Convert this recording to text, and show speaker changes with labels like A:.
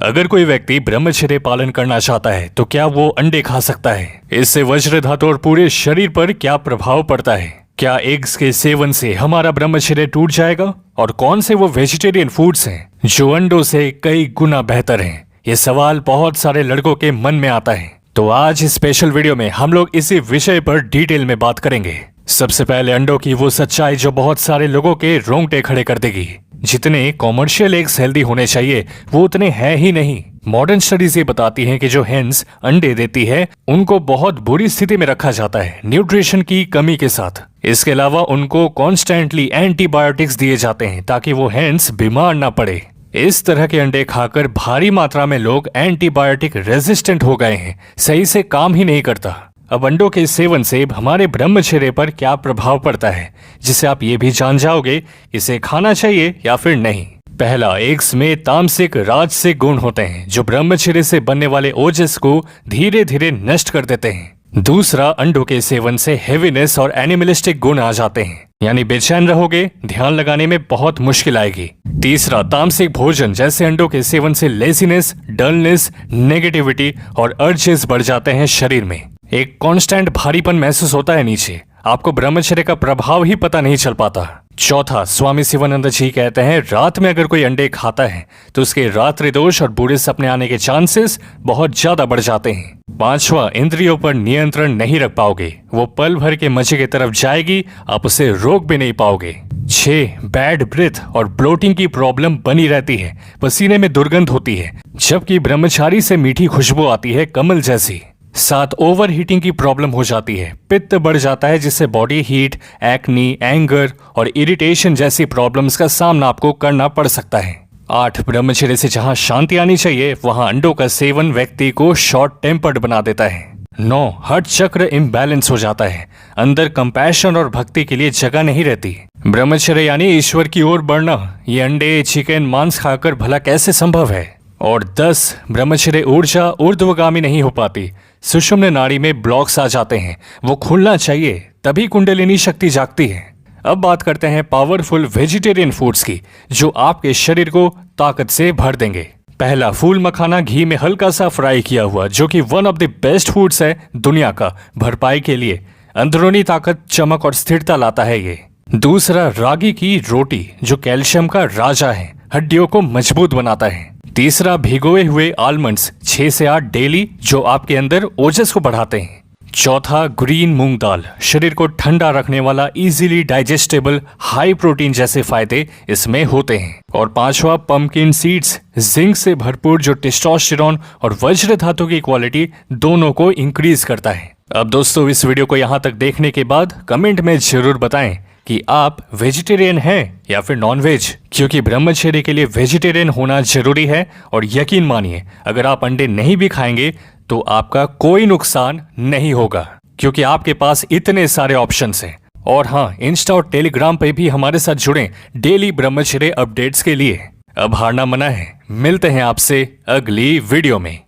A: अगर कोई व्यक्ति ब्रह्मचर्य पालन करना चाहता है तो क्या वो अंडे खा सकता है? इससे वज्र धातु और पूरे शरीर पर क्या प्रभाव पड़ता है? क्या एग्स के सेवन से हमारा ब्रह्मचर्य टूट जाएगा? और कौन से वो वेजिटेरियन फूड्स हैं जो अंडों से कई गुना बेहतर हैं? ये सवाल बहुत सारे लड़कों के मन में आता है। तो आज इस स्पेशल वीडियो में हम लोग इसी विषय पर डिटेल में बात करेंगे। सबसे पहले अंडों की वो सच्चाई जो बहुत सारे लोगों के रोंगटे खड़े कर देगी। जितने कॉमर्शियल एग्स हेल्दी होने चाहिए वो उतने हैं ही नहीं। मॉडर्न स्टडीज ये बताती हैं कि जो हेन्स अंडे देती है उनको बहुत बुरी स्थिति में रखा जाता है, न्यूट्रिशन की कमी के साथ। इसके अलावा उनको कॉन्स्टेंटली एंटीबायोटिक्स दिए जाते हैं ताकि वो हेन्स बीमार ना पड़े। इस तरह के अंडे खाकर भारी मात्रा में लोग एंटीबायोटिक रेजिस्टेंट हो गए हैं, सही से काम ही नहीं करता। अब अंडों के सेवन से हमारे ब्रह्मचर्य पर क्या प्रभाव पड़ता है, जिसे आप ये भी जान जाओगे इसे खाना चाहिए या फिर नहीं। पहला, एग्स में तामसिक राजसिक गुण होते हैं जो ब्रह्मचर्य से बनने वाले ओजस को धीरे धीरे नष्ट कर देते हैं। दूसरा, अंडों के सेवन से हेवीनेस और एनिमलिस्टिक गुण आ जाते हैं, यानी बेचैन रहोगे, ध्यान लगाने में बहुत मुश्किल आएगी। तीसरा, तामसिक भोजन जैसे अंडों के सेवन से लेजीनेस, डलनेस, नेगेटिविटी और अर्जेस बढ़ जाते हैं शरीर में। एक कांस्टेंट भारीपन महसूस होता है नीचे, आपको ब्रह्मचर्य का प्रभाव ही पता नहीं चल पाता। चौथा, स्वामी शिवानंद जी कहते हैं रात में अगर कोई अंडे खाता है तो उसके रात्रि दोष और बुरे सपने आने के चांसेस बहुत ज्यादा बढ़ जाते हैं। पांचवा, इंद्रियों पर नियंत्रण नहीं रख पाओगे, वो पल भर के मजे की तरफ जाएगी, आप उसे रोक भी नहीं पाओगे। 6, बैड ब्रेथ और ब्लोटिंग की प्रॉब्लम बनी रहती है, पसीने में दुर्गंध होती है, जबकि ब्रह्मचारी से मीठी खुशबू आती है कमल जैसी। 7, ओवर हीटिंग की प्रॉब्लम हो जाती है, पित्त बढ़ जाता है जिससे बॉडी हीट, एक्नी, एंगर और इरिटेशन जैसी प्रॉब्लम्स का सामना आपको करना पड़ सकता है। 8, ब्रह्मचर्य से जहां शांति आनी चाहिए वहां अंडों का सेवन व्यक्ति को शॉर्ट टेम्पर्ड बना देता है। 9, हर्ट चक्र इम्बैलेंस हो जाता है, अंदर कंपैशन और भक्ति के लिए जगह नहीं रहती। ब्रह्मचर्य यानी ईश्वर की ओर बढ़ना, ये अंडे, चिकन, मांस खाकर भला कैसे संभव है? और 10, ब्रह्मचर्य ऊर्जा ऊर्ध्वगामी नहीं हो पाती, सुषुम्न नाड़ी में ब्लॉक्स आ जाते हैं, वो खुलना चाहिए तभी कुंडलिनी शक्ति जागती है। अब बात करते हैं पावरफुल वेजिटेरियन फूड्स की जो आपके शरीर को ताकत से भर देंगे। पहला, फूल मखाना घी में हल्का सा फ्राई किया हुआ, जो कि one of the best foods है दुनिया का भरपाई के लिए, अंदरूनी ताकत, चमक और स्थिरता लाता है ये। दूसरा, रागी की रोटी जो कैल्शियम का राजा है, हड्डियों को मजबूत बनाता है। तीसरा, भिगोए हुए आलमंड्स 6 से 8 डेली जो आपके अंदर ओजस को बढ़ाते हैं। चौथा, ग्रीन मूंग दाल, शरीर को ठंडा रखने वाला, इजीली डाइजेस्टेबल, हाई प्रोटीन जैसे फायदे इसमें होते हैं। और पांचवा, पंपकिन सीड्स, जिंक से भरपूर जो टेस्टोस्टेरोन और वज्र धातु की क्वालिटी दोनों को इंक्रीज करता है। अब दोस्तों, इस वीडियो को यहाँ तक देखने के बाद कमेंट में जरूर बताएं कि आप वेजिटेरियन हैं या फिर नॉन वेज, क्योंकि ब्रह्मचर्य के लिए वेजिटेरियन होना जरूरी है। और यकीन मानिए, अगर आप अंडे नहीं भी खाएंगे तो आपका कोई नुकसान नहीं होगा, क्योंकि आपके पास इतने सारे ऑप्शंस हैं। और हाँ, इंस्टा और टेलीग्राम पे भी हमारे साथ जुड़ें डेली ब्रह्मचर्य अपडेट्स के लिए। अब हारना मना है, मिलते हैं आपसे अगली वीडियो में।